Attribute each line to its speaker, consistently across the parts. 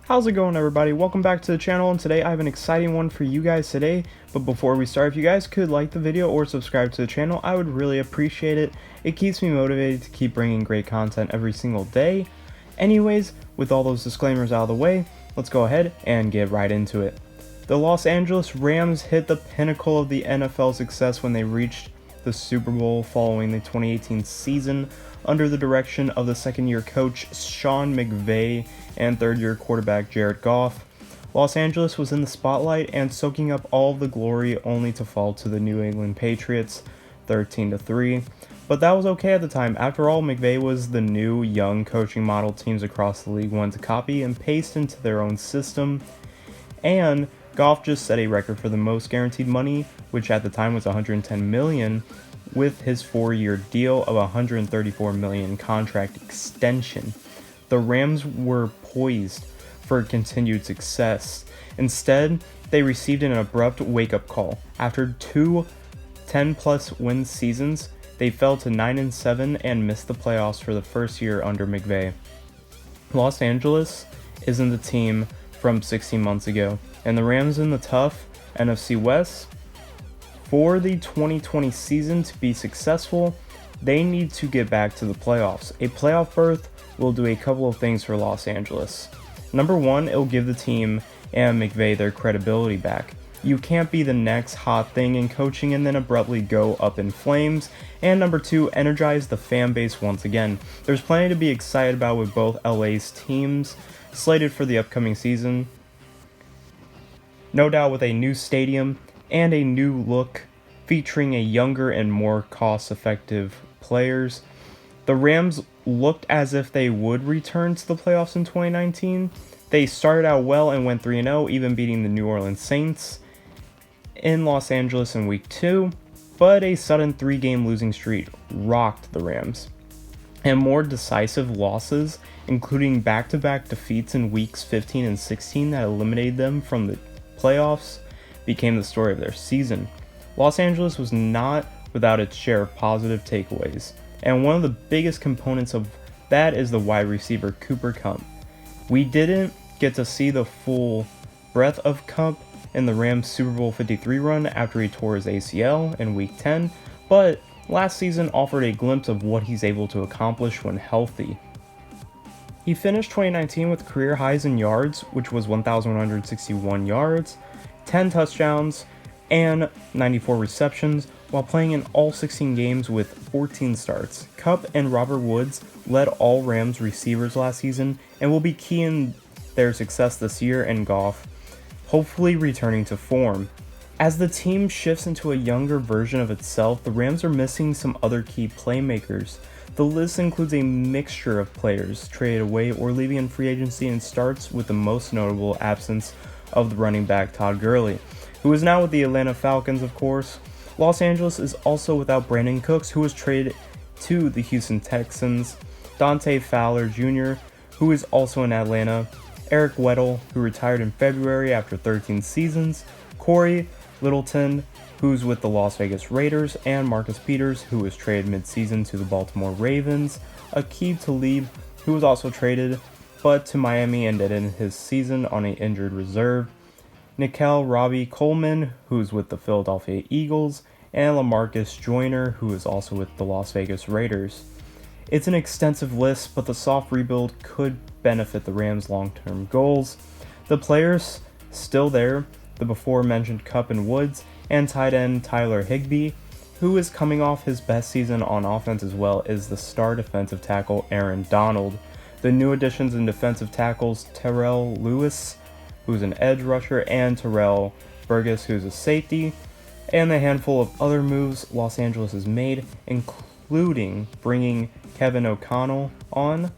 Speaker 1: How's it going, everybody? Welcome back to the channel, and today I have an exciting one for you guys today. But before we start, if you guys could like the video or subscribe to the channel, I would really appreciate it. It keeps me motivated to keep bringing great content every single day. Anyways, with all those disclaimers out of the way, let's go ahead and get right into it. The Los Angeles Rams hit the pinnacle of the NFL success when they reached the Super Bowl following the 2018 season under the direction of the second-year coach Sean McVay and third-year quarterback Jared Goff. Los Angeles was in the spotlight and soaking up all of the glory, only to fall to the New England Patriots 13-3. But that was okay at the time. After all, McVay was the new young coaching model teams across the league wanted to copy and paste into their own system. And Goff just set a record for the most guaranteed money, which at the time was $110 million, with his 4-year deal of $134 million contract extension. The Rams were poised for continued success. Instead, they received an abrupt wake-up call. After two 10-plus win seasons, they fell to 9-7 and missed the playoffs for the first year under McVay. Los Angeles isn't the team from 16 months ago, and the Rams in the tough NFC West. For the 2020 season to be successful, they need to get back to the playoffs. A playoff berth will do a couple of things for Los Angeles. Number one, it'll give the team and McVay their credibility back. You can't be the next hot thing in coaching and then abruptly go up in flames. And number two, energize the fan base once again. There's plenty to be excited about with both LA's teams slated for the upcoming season. No doubt with a new stadium and a new look featuring a younger and more cost-effective players. The Rams looked as if they would return to the playoffs in 2019. They started out well and went 3-0, even beating the New Orleans Saints in Los Angeles in week 2, but a sudden 3-game losing streak rocked the Rams. And more decisive losses, including back-to-back defeats in weeks 15 and 16 that eliminated them from the playoffs, became the story of their season. Los Angeles was not without its share of positive takeaways, and one of the biggest components of that is the wide receiver Cooper Kupp. We didn't get to see the full breadth of Kupp in the Rams' Super Bowl 53 run after he tore his ACL in Week 10, but last season offered a glimpse of what he's able to accomplish when healthy. He finished 2019 with career highs in yards, which was 1,161 yards, 10 touchdowns, and 94 receptions, while playing in all 16 games with 14 starts. Kupp and Robert Woods led all Rams receivers last season and will be key in their success this year, and Goff hopefully returning to form. As the team shifts into a younger version of itself, the Rams are missing some other key playmakers. The list includes a mixture of players traded away or leaving in free agency and starts with the most notable absence of the running back Todd Gurley, who is now with the Atlanta Falcons, of course. Los Angeles is also without Brandon Cooks, who was traded to the Houston Texans, Dante Fowler Jr., who is also in Atlanta, Eric Weddle, who retired in February after 13 seasons, Corey Littleton, who's with the Las Vegas Raiders, and Marcus Peters, who was traded mid-season to the Baltimore Ravens, Aqib Talib, who was also traded, but to Miami and ended his season on an injured reserve, Nickel Robbie Coleman, who's with the Philadelphia Eagles, and LaMarcus Joyner, who is also with the Las Vegas Raiders. It's an extensive list, but the soft rebuild could benefit the Rams' long-term goals. The players still there, the before-mentioned Kupp and Woods, and tight end Tyler Higbee, who is coming off his best season on offense, as well as the star defensive tackle Aaron Donald. The new additions in defensive tackles Terrell Lewis, who's an edge rusher, and Terrell Burgess, who's a safety, and the handful of other moves Los Angeles has made, including bringing Kevin O'Connell on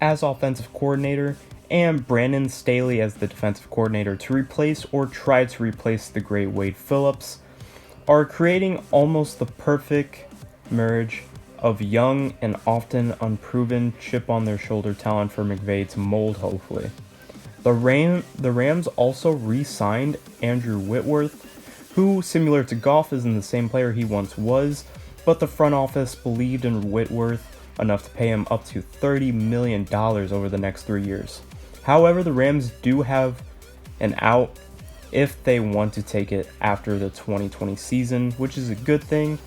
Speaker 1: as offensive coordinator and Brandon Staley as the defensive coordinator to replace or try to replace the great Wade Phillips, are creating almost the perfect marriage of young and often unproven chip-on-their-shoulder talent for McVay to mold, hopefully. The Rams also re-signed Andrew Whitworth, who, similar to Goff, isn't the same player he once was, but the front office believed in Whitworth enough to pay him up to $30 million over the next 3 years. However, the Rams do have an out if they want to take it after the 2020 season, which is a good thing.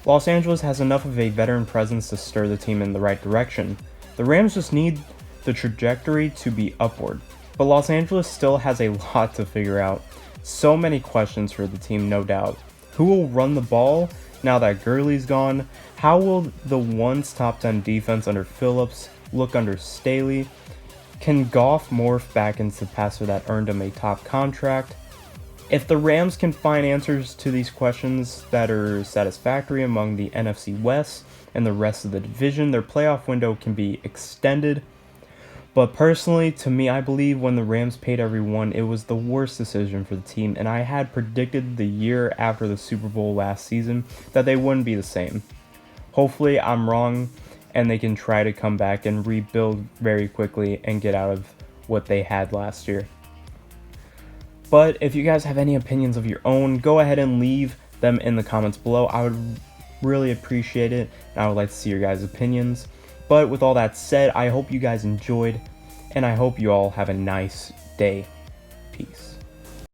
Speaker 1: Los Angeles has enough of a veteran presence to stir the team in the right direction. The Rams just need the trajectory to be upward, but Los Angeles still has a lot to figure out. So many questions for the team, no doubt. Who will run the ball now that Gurley's gone? How will the once top 10 defense under Phillips look under Staley? Can Goff morph back into the passer that earned him a top contract? If the Rams can find answers to these questions that are satisfactory among the NFC West and the rest of the division, their playoff window can be extended. But personally, to me, I believe when the Rams paid everyone, it was the worst decision for the team, and I had predicted the year after the Super Bowl last season that they wouldn't be the same. Hopefully, I'm wrong, and they can try to come back and rebuild very quickly and get out of what they had last year. But if you guys have any opinions of your own, go ahead and leave them in the comments below. I would really appreciate it, and I would like to see your guys' opinions. But with all that said, I hope you guys enjoyed, and I hope you all have a nice day. Peace.